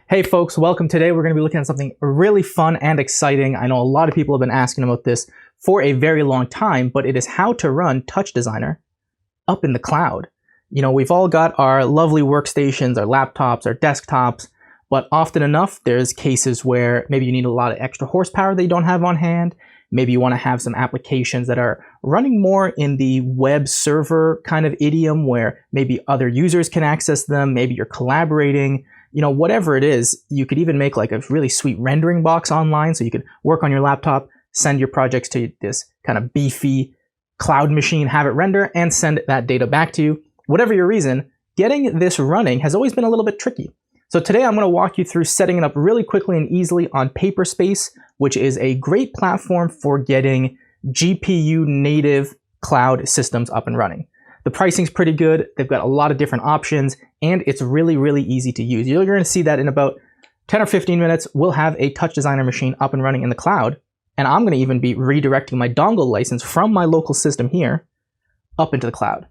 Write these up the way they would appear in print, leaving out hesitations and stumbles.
Hey folks, welcome. Today we're going to be looking at something really fun and exciting. I know a lot of people have been asking about this for a very long time, but it is how to run TouchDesigner up in the cloud. You know, we've all got our lovely workstations, our laptops, our desktops, but often enough there's cases where maybe you need a lot of extra horsepower that you don't have on hand. Maybe you want to have some applications that are running more in the web server kind of idiom where maybe other users can access them, maybe you're collaborating. You know, whatever it is, you could even make like a really sweet rendering box online so you could work on your laptop, send your projects to this kind of beefy cloud machine, have it render, and send that data back to you. Whatever your reason, getting this running has always been a little bit tricky. So today I'm going to walk you through setting it up really quickly and easily on Paperspace, which is a great platform for getting GPU native cloud systems up and running. The pricing's pretty good, they've got a lot of different options, and it's really, really easy to use. You're going to see that in about 10 or 15 minutes, we'll have a TouchDesigner machine up and running in the cloud, and I'm going to even be redirecting my dongle license from my local system here up into the cloud.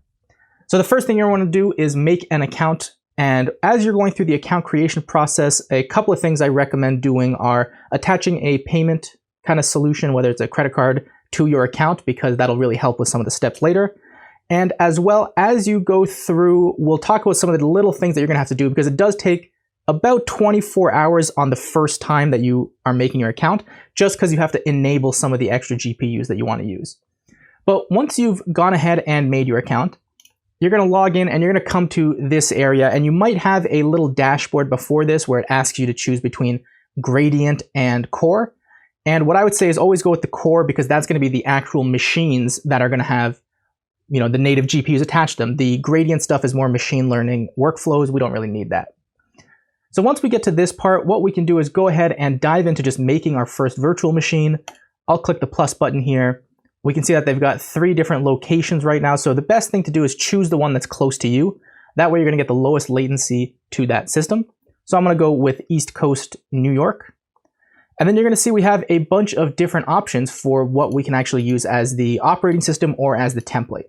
So the first thing you're going to do is make an account, and as you're going through the account creation process, a couple of things I recommend doing are attaching a payment kind of solution, whether it's a credit card, to your account, because that'll really help with some of the steps later. And as well as you go through, we'll talk about some of the little things that you're gonna have to do, because it does take about 24 hours on the first time that you are making your account, just because you have to enable some of the extra GPUs that you want to use. But once you've gone ahead and made your account, you're gonna log in and you're gonna come to this area, and you might have a little dashboard before this where it asks you to choose between gradient and core. And what I would say is always go with the core, because that's gonna be the actual machines that are gonna have, you know, the native GPUs attached to them. The gradient stuff is more machine learning workflows. We don't really need that. So once we get to this part, what we can do is go ahead and dive into just making our first virtual machine. I'll click the plus button here. We can see that they've got 3 different locations right now. So the best thing to do is choose the one that's close to you. That way you're gonna get the lowest latency to that system. So I'm gonna go with East Coast, New York. And then you're gonna see we have a bunch of different options for what we can actually use as the operating system or as the template.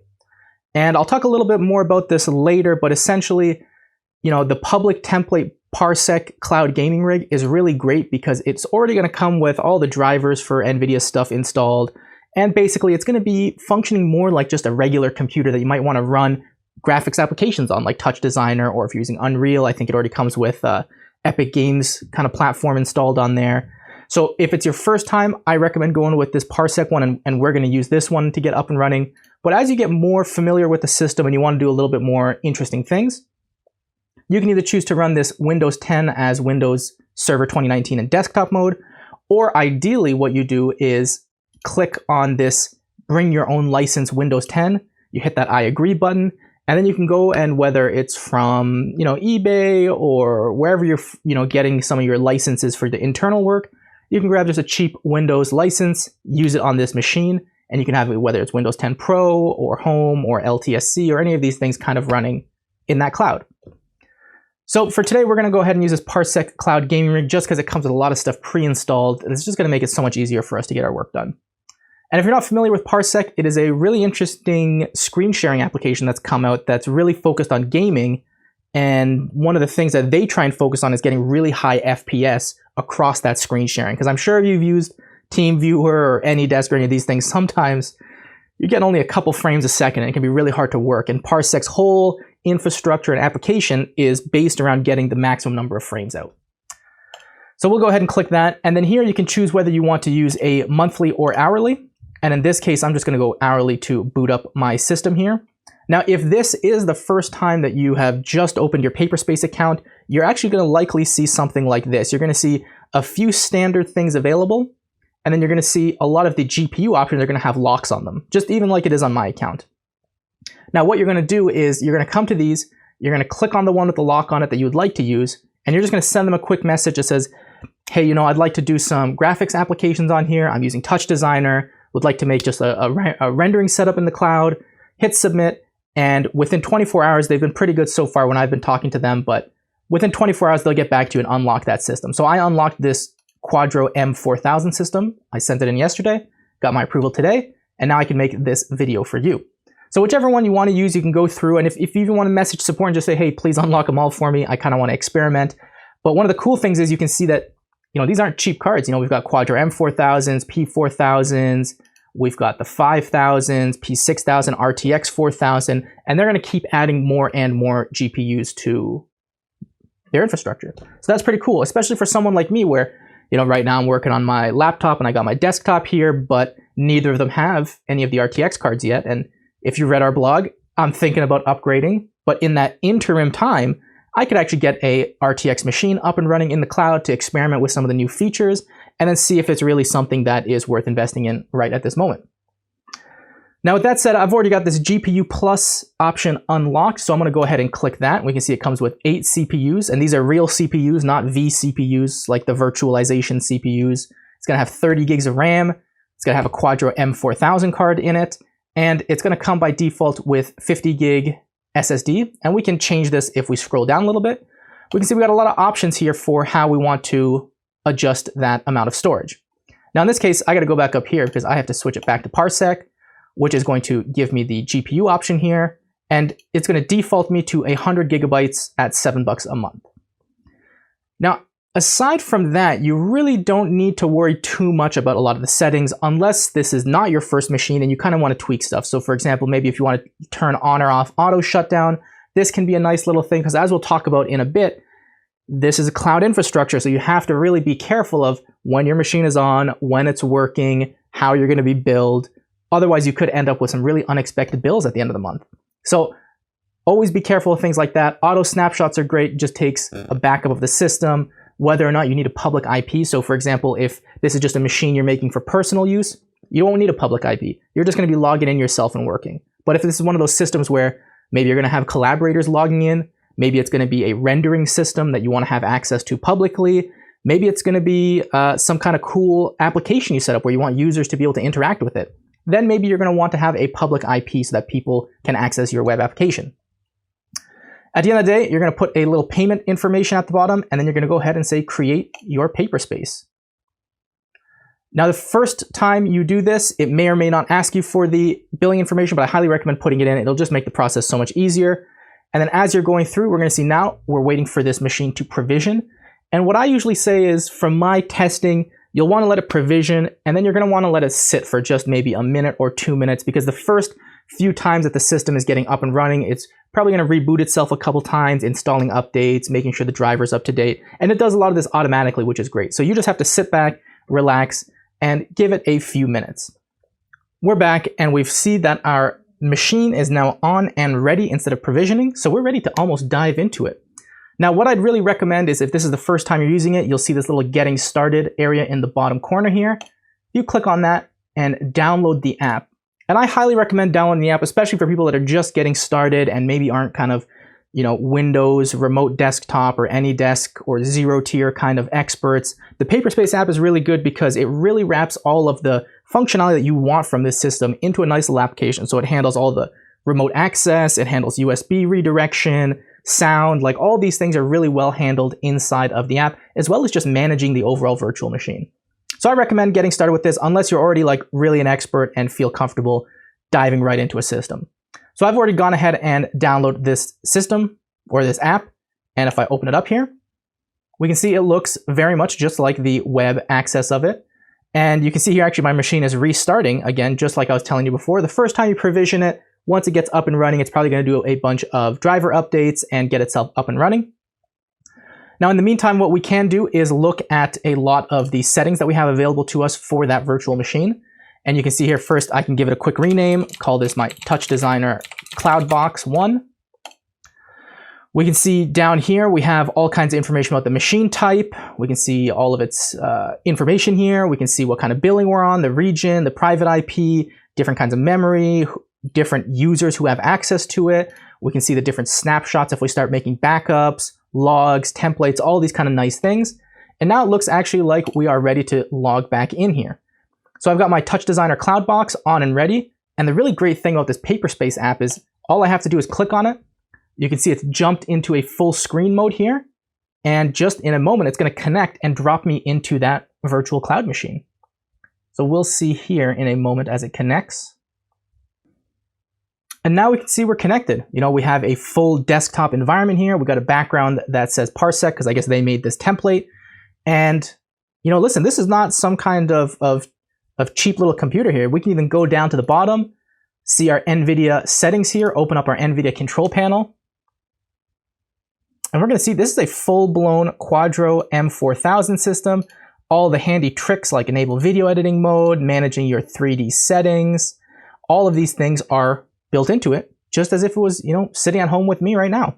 And I'll talk a little bit more about this later, but essentially, you know, the public template Parsec cloud gaming rig is really great because it's already going to come with all the drivers for NVIDIA stuff installed. And basically, it's going to be functioning more like just a regular computer that you might want to run graphics applications on, like TouchDesigner, or if you're using Unreal, I think it already comes with Epic Games kind of platform installed on there. So if it's your first time, I recommend going with this Parsec one, and we're going to use this one to get up and running. But as you get more familiar with the system and you want to do a little bit more interesting things, you can either choose to run this Windows 10 as Windows Server 2019 in desktop mode, or ideally what you do is click on this Bring Your Own License Windows 10, you hit that I agree button, and then you can go, and whether it's from, you know, eBay or wherever you're, you know, getting some of your licenses for the internal work, you can grab just a cheap Windows license, use it on this machine, and you can have it whether it's Windows 10 Pro or Home or LTSC or any of these things kind of running in that cloud. So for today, we're going to go ahead and use this Parsec Cloud Gaming Rig just because it comes with a lot of stuff pre-installed. It's just going to make it so much easier for us to get our work done. And if you're not familiar with Parsec, it is a really interesting screen sharing application that's come out that's really focused on gaming. And one of the things that they try and focus on is getting really high FPS across that screen sharing. Because I'm sure you've used TeamViewer or AnyDesk or any of these things, sometimes you get only a couple frames a second and it can be really hard to work. And Parsec's whole infrastructure and application is based around getting the maximum number of frames out. So we'll go ahead and click that. And then here you can choose whether you want to use a monthly or hourly. And in this case, I'm just going to go hourly to boot up my system here. Now, if this is the first time that you have just opened your Paperspace account, you're actually going to likely see something like this. You're going to see a few standard things available, and then you're going to see a lot of the GPU options are going to have locks on them, just even like it is on my account. Now, what you're going to do is you're going to come to these, you're going to click on the one with the lock on it that you would like to use, and you're just going to send them a quick message that says, hey, you know, I'd like to do some graphics applications on here. I'm using TouchDesigner, would like to make just a rendering setup in the cloud, hit submit, and within 24 hours, they've been pretty good so far when I've been talking to them, but within 24 hours, they'll get back to you and unlock that system. So I unlocked this Quadro M4000 system. I sent it in yesterday, got my approval today, and now I can make this video for you. So whichever one you want to use, you can go through, and if you even want to message support and just say, hey, please unlock them all for me, I kind of want to experiment, But one of the cool things is you can see that, these aren't cheap cards. We've got Quadro M4000s, P4000s, we've got the 5000s, P6000, RTX 4000, and they're going to keep adding more and more GPUs to their infrastructure. So that's pretty cool, especially for someone like me where, right now I'm working on my laptop and I got my desktop here, but neither of them have any of the RTX cards yet. And if you read our blog, I'm thinking about upgrading, but in that interim time, I could actually get a RTX machine up and running in the cloud to experiment with some of the new features and then see if it's really something that is worth investing in right at this moment. Now, with that said, I've already got this GPU Plus option unlocked, so I'm going to go ahead and click that. We can see it comes with 8 CPUs, and these are real CPUs, not vCPUs like the virtualization CPUs. It's going to have 30 gigs of RAM. It's going to have a Quadro M4000 card in it, and it's going to come by default with 50 gig SSD, and we can change this if we scroll down a little bit. We can see we got a lot of options here for how we want to adjust that amount of storage. Now, in this case, I got to go back up here because I have to switch it back to Parsec, which is going to give me the GPU option here, and it's going to default me to 100 gigabytes at $7 a month. Now, aside from that, you really don't need to worry too much about a lot of the settings unless this is not your first machine and you kind of want to tweak stuff. So for example, maybe if you want to turn on or off auto shutdown, this can be a nice little thing because as we'll talk about in a bit, this is a cloud infrastructure, so you have to really be careful of when your machine is on, when it's working, how you're going to be billed. Otherwise, you could end up with some really unexpected bills at the end of the month. So always be careful of things like that. Auto snapshots are great. It just takes a backup of the system, whether or not you need a public IP. So for example, if this is just a machine you're making for personal use, you won't need a public IP. You're just going to be logging in yourself and working. But if this is one of those systems where maybe you're going to have collaborators logging in, maybe it's going to be a rendering system that you want to have access to publicly, maybe it's going to be some kind of cool application you set up where you want users to be able to interact with it, then maybe you're going to want to have a public IP so that people can access your web application. At the end of the day, you're going to put a little payment information at the bottom, and then you're going to go ahead and say, create your Paperspace. Now, the first time you do this, it may or may not ask you for the billing information, but I highly recommend putting it in. It'll just make the process so much easier. And then as you're going through, we're going to see now we're waiting for this machine to provision. And what I usually say is, from my testing, you'll want to let it provision, and then you're going to want to let it sit for just maybe a minute or 2 minutes, because the first few times that the system is getting up and running, it's probably going to reboot itself a couple times, installing updates, making sure the driver's up to date. And it does a lot of this automatically, which is great. So you just have to sit back, relax, and give it a few minutes. We're back, and we've seen that our machine is now on and ready instead of provisioning. So we're ready to almost dive into it. Now, what I'd really recommend is if this is the first time you're using it, you'll see this little getting started area in the bottom corner here. You click on that and download the app. And I highly recommend downloading the app, especially for people that are just getting started and maybe aren't kind of, Windows, remote desktop, or AnyDesk, or zero tier kind of experts. The Paperspace app is really good because it really wraps all of the functionality that you want from this system into a nice little application. So it handles all the remote access, it handles USB redirection, sound, like all these things are really well handled inside of the app, as well as just managing the overall virtual machine. So I recommend getting started with this unless you're already really an expert and feel comfortable diving right into a system. So I've already gone ahead and downloaded this system or this app. And if I open it up here, we can see it looks very much just like the web access of it. And you can see here, actually, my machine is restarting again, just like I was telling you before. The first time you provision it, once it gets up and running, it's probably going to do a bunch of driver updates and get itself up and running. Now, in the meantime, what we can do is look at a lot of the settings that we have available to us for that virtual machine. And you can see here, first, I can give it a quick rename, call this my TouchDesigner CloudBox 1. We can see down here, we have all kinds of information about the machine type. We can see all of its information here. We can see what kind of billing we're on, the region, the private IP, different kinds of memory, different users who have access to it. We can see the different snapshots if we start making backups, logs, templates, all these kind of nice things. And now it looks actually like we are ready to log back in here. So I've got my TouchDesigner CloudBox on and ready. And the really great thing about this Paperspace app is all I have to do is click on it. You can see it's jumped into a full screen mode here. And just in a moment, it's going to connect and drop me into that virtual cloud machine. So we'll see here in a moment as it connects. And now we can see we're connected. You know, we have a full desktop environment here. We got a background that says Parsec, because I guess they made this template. And, you know, listen, this is not some kind of cheap little computer here. We can even go down to the bottom, see our NVIDIA settings here, open up our NVIDIA control panel. And we're going to see this is a full-blown Quadro M4000 system. All the handy tricks like enable video editing mode, managing your 3D settings, all of these things are built into it, just as if it was, you know, sitting at home with me right now.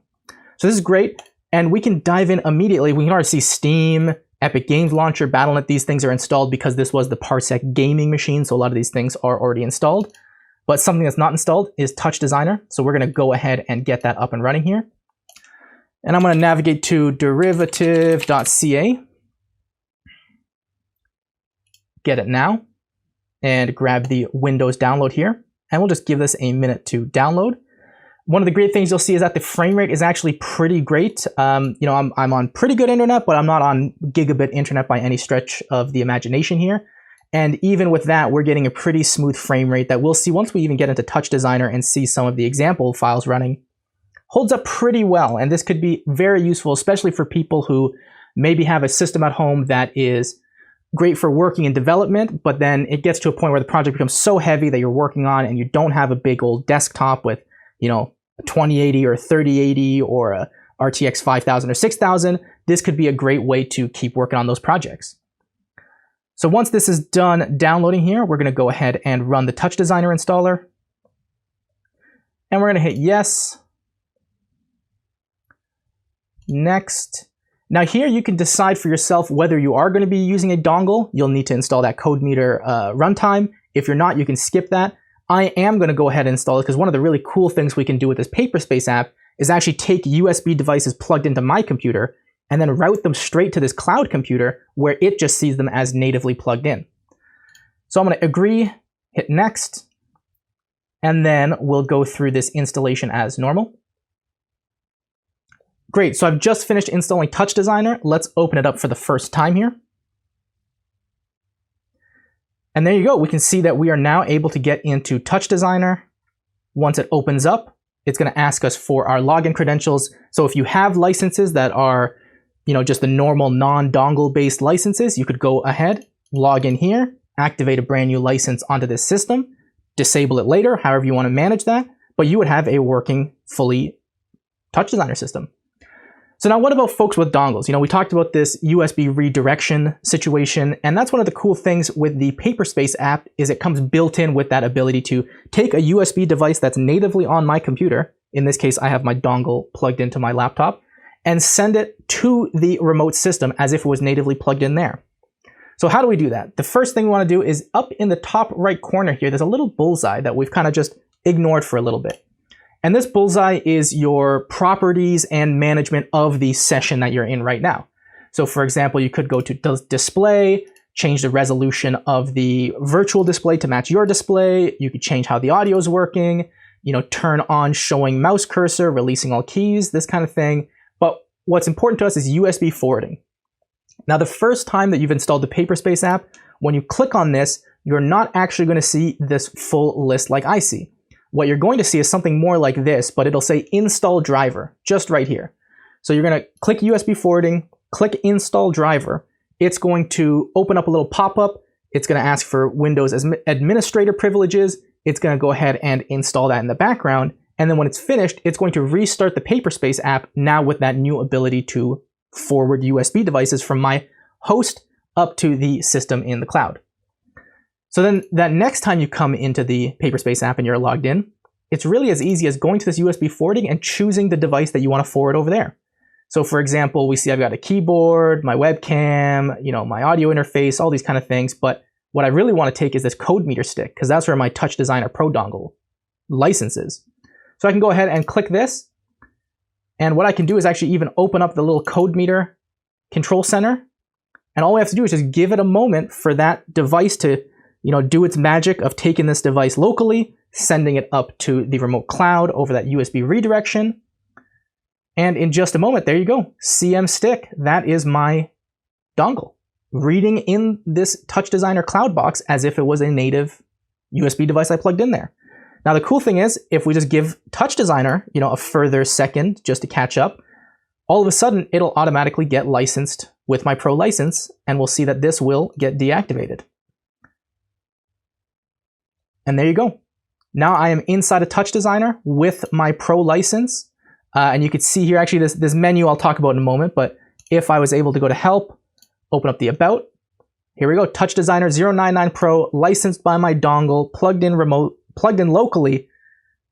So this is great, and we can dive in immediately. We can already see Steam, Epic Games Launcher, Battle.net. These things are installed because this was the Parsec gaming machine, so a lot of these things are already installed. But something that's not installed is TouchDesigner, so we're going to go ahead and get that up and running here. And I'm going to navigate to derivative.ca, get it now, and grab the Windows download here. And we'll just give this a minute to download. One of the great things you'll see is that the frame rate is actually pretty great. You know, I'm on pretty good internet, but I'm not on gigabit internet by any stretch of the imagination here. And even with that, we're getting a pretty smooth frame rate that we'll see once we even get into TouchDesigner and see some of the example files running. Holds up pretty well, and this could be very useful, especially for people who maybe have a system at home that is great for working in development, but then it gets to a point where the project becomes so heavy that you're working on and you don't have a big old desktop with, you know, a 2080 or a 3080 or a RTX 5000 or 6000. This could be a great way to keep working on those projects. So once this is done downloading here, we're going to go ahead and run the TouchDesigner installer. And we're going to hit yes. Next. Now here you can decide for yourself whether you are going to be using a dongle. You'll need to install that CodeMeter runtime. If you're not, you can skip that. I am going to go ahead and install it because one of the really cool things we can do with this Paperspace app is actually take USB devices plugged into my computer and then route them straight to this cloud computer where it just sees them as natively plugged in. So I'm going to agree, hit next, and then we'll go through this installation as normal. Great, so I've just finished installing TouchDesigner. Let's open it up for the first time here. And there you go. We can see that we are now able to get into TouchDesigner. Once it opens up, it's going to ask us for our login credentials. So if you have licenses that are, you know, just the normal non-dongle based licenses, you could go ahead, log in here, activate a brand new license onto this system, disable it later, however you want to manage that, but you would have a working fully TouchDesigner system. So now what about folks with dongles? You know, we talked about this USB redirection situation, and that's one of the cool things with the Paperspace app is it comes built in with that ability to take a USB device that's natively on my computer. In this case, I have my dongle plugged into my laptop and send it to the remote system as if it was natively plugged in there. So how do we do that? The first thing we want to do is up in the top right corner here, there's a little bullseye that we've kind of just ignored for a little bit. And this bullseye is your properties and management of the session that you're in right now. So for example, you could go to display, change the resolution of the virtual display to match your display. You could change how the audio is working, you know, turn on showing mouse cursor, releasing all keys, this kind of thing. But what's important to us is USB forwarding. Now, the first time that you've installed the Paperspace app, when you click on this, you're not actually going to see this full list like I see. What you're going to see is something more like this, but it'll say install driver just right here. So you're going to click USB forwarding, click install driver. It's going to open up a little pop-up. It's going to ask for Windows administrator privileges. It's going to go ahead and install that in the background. And then when it's finished, it's going to restart the Paperspace app now with that new ability to forward USB devices from my host up to the system in the cloud. So then that next time you come into the Paperspace app and you're logged in, it's really as easy as going to this USB forwarding and choosing the device that you want to forward over there. So for example, we see I've got a keyboard, my webcam, you know, my audio interface, all these kind of things. But what I really want to take is this CodeMeter stick because that's where my TouchDesigner Pro dongle license is. So I can go ahead and click this. And what I can do is actually even open up the little CodeMeter control center. And all we have to do is just give it a moment for that device to, you know, do its magic of taking this device locally, sending it up to the remote cloud over that USB redirection. And in just a moment, there you go. CM stick, that is my dongle, reading in this TouchDesigner cloud box as if it was a native USB device I plugged in there. Now, the cool thing is, if we just give TouchDesigner, a further second just to catch up, all of a sudden, it'll automatically get licensed with my Pro license, and we'll see that this will get deactivated. And there you go. Now I am inside of TouchDesigner with my Pro license. And you can see here, actually, this menu I'll talk about in a moment, but if I was able to go to Help, open up the About, here we go, TouchDesigner 099 Pro, licensed by my dongle, plugged in locally,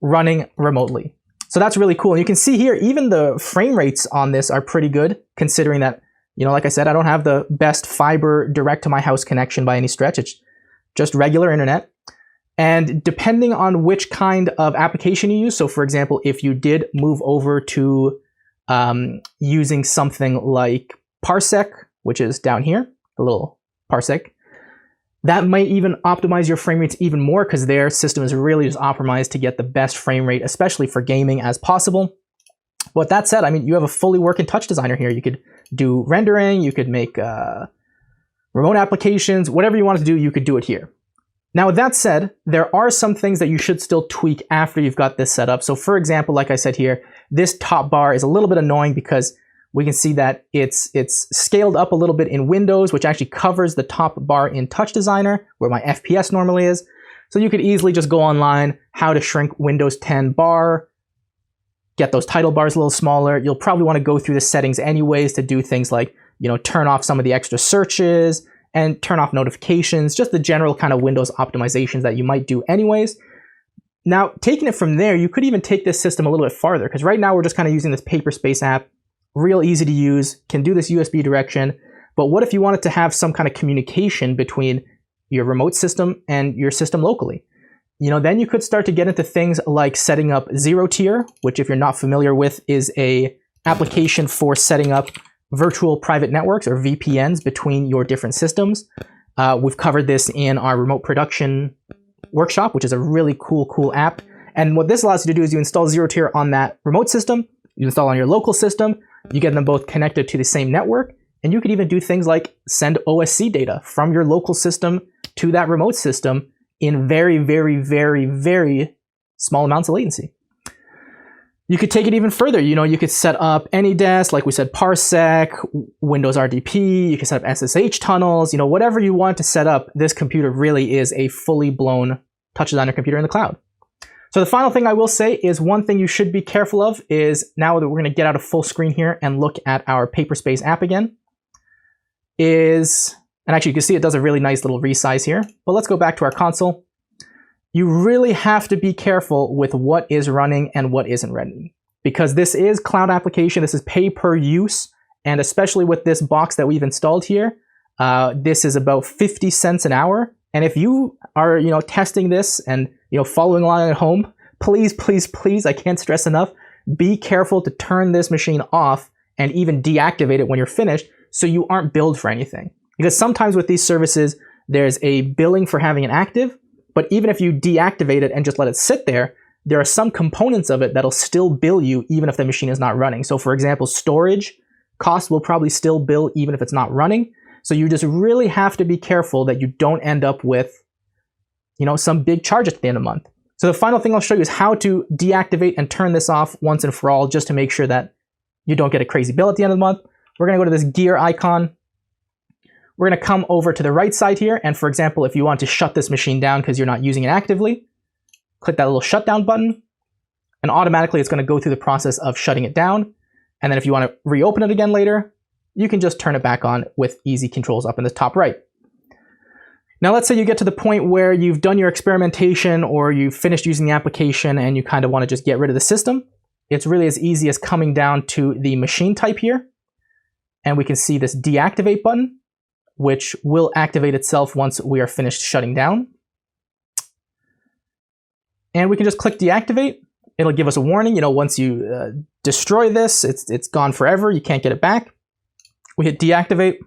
running remotely. So that's really cool. And you can see here, even the frame rates on this are pretty good, considering that, like I said, I don't have the best fiber direct to my house connection by any stretch. It's just regular internet. And depending on which kind of application you use, so for example, if you did move over to using something like Parsec, which is down here, the little Parsec, that might even optimize your frame rates even more because their system is really just optimized to get the best frame rate, especially for gaming, as possible. But that said, I mean, you have a fully working TouchDesigner here. You could do rendering, you could make remote applications, whatever you want to do, you could do it here. Now, with that said, there are some things that you should still tweak after you've got this set up. So for example, like I said here, this top bar is a little bit annoying because we can see that it's scaled up a little bit in Windows, which actually covers the top bar in TouchDesigner, where my FPS normally is. So you could easily just go online, how to shrink Windows 10 bar, get those title bars a little smaller. You'll probably want to go through the settings anyways to do things like, turn off some of the extra searches, and turn off notifications, just the general kind of Windows optimizations that you might do anyways. Now, taking it from there, you could even take this system a little bit farther, because right now we're just kind of using this Paperspace app, real easy to use, can do this USB direction, but what if you wanted to have some kind of communication between your remote system and your system locally? Then you could start to get into things like setting up zero tier, which if you're not familiar with is a application for setting up virtual private networks or VPNs between your different systems. We've covered this in our remote production workshop, which is a really cool app. And what this allows you to do is you install zero tier on that remote system, you install on your local system, you get them both connected to the same network, and you could even do things like send OSC data from your local system to that remote system in very, very, very, very small amounts of latency. You could take it even further. You could set up AnyDesk, like we said, Parsec, Windows RDP, you can set up SSH tunnels, whatever you want to set up, this computer really is a fully blown TouchDesigner computer in the cloud. So the final thing I will say is one thing you should be careful of is, now that we're going to get out of full screen here and look at our Paperspace app again, and actually you can see it does a really nice little resize here, but let's go back to our console. You really have to be careful with what is running and what isn't running, because this is cloud application, this is pay per use, and especially with this box that we've installed here, this is about 50 cents an hour. And if you are, testing this and, following along at home, please, please, please, I can't stress enough, be careful to turn this machine off and even deactivate it when you're finished so you aren't billed for anything. Because sometimes with these services, there's a billing for having it active, but even if you deactivate it and just let it sit there, there are some components of it that'll still bill you even if the machine is not running. So for example, storage costs will probably still bill even if it's not running. So you just really have to be careful that you don't end up with, some big charge at the end of the month. So the final thing I'll show you is how to deactivate and turn this off once and for all, just to make sure that you don't get a crazy bill at the end of the month. We're going to go to this gear icon. We're going to come over to the right side here. And for example, if you want to shut this machine down because you're not using it actively, click that little shutdown button, and automatically it's going to go through the process of shutting it down. And then if you want to reopen it again later, you can just turn it back on with easy controls up in the top right. Now, let's say you get to the point where you've done your experimentation or you've finished using the application and you kind of want to just get rid of the system. It's really as easy as coming down to the machine type here. And we can see this deactivate button, which will activate itself once we are finished shutting down. And we can just click deactivate. It'll give us a warning, once you destroy this, it's gone forever, you can't get it back. We hit deactivate,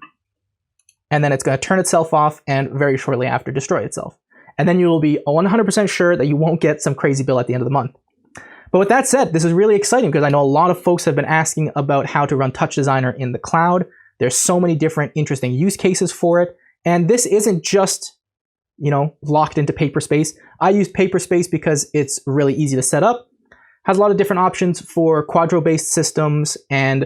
and then it's going to turn itself off and very shortly after destroy itself. And then you will be 100% sure that you won't get some crazy bill at the end of the month. But with that said, this is really exciting because I know a lot of folks have been asking about how to run TouchDesigner in the cloud. There's so many different interesting use cases for it. And this isn't just locked into Paperspace. I use Paperspace because it's really easy to set up, has a lot of different options for Quadro-based systems, and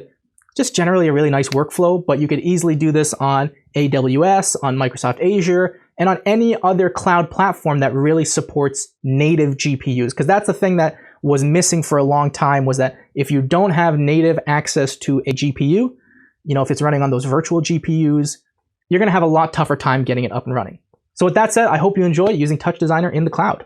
just generally a really nice workflow. But you could easily do this on AWS, on Microsoft Azure, and on any other cloud platform that really supports native GPUs. Because that's the thing that was missing for a long time, was that if you don't have native access to a GPU, if it's running on those virtual GPUs, you're going to have a lot tougher time getting it up and running. So with that said, I hope you enjoy using TouchDesigner in the cloud.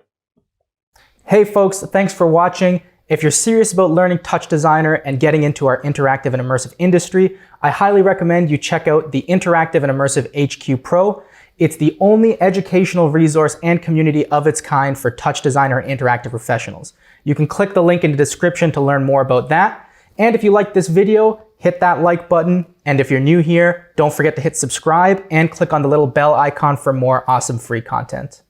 Hey folks, thanks for watching. If you're serious about learning TouchDesigner and getting into our interactive and immersive industry, I highly recommend you check out the Interactive and Immersive HQ Pro. It's the only educational resource and community of its kind for TouchDesigner interactive professionals. You can click the link in the description to learn more about that. And if you liked this video, hit that like button. And if you're new here, don't forget to hit subscribe and click on the little bell icon for more awesome free content.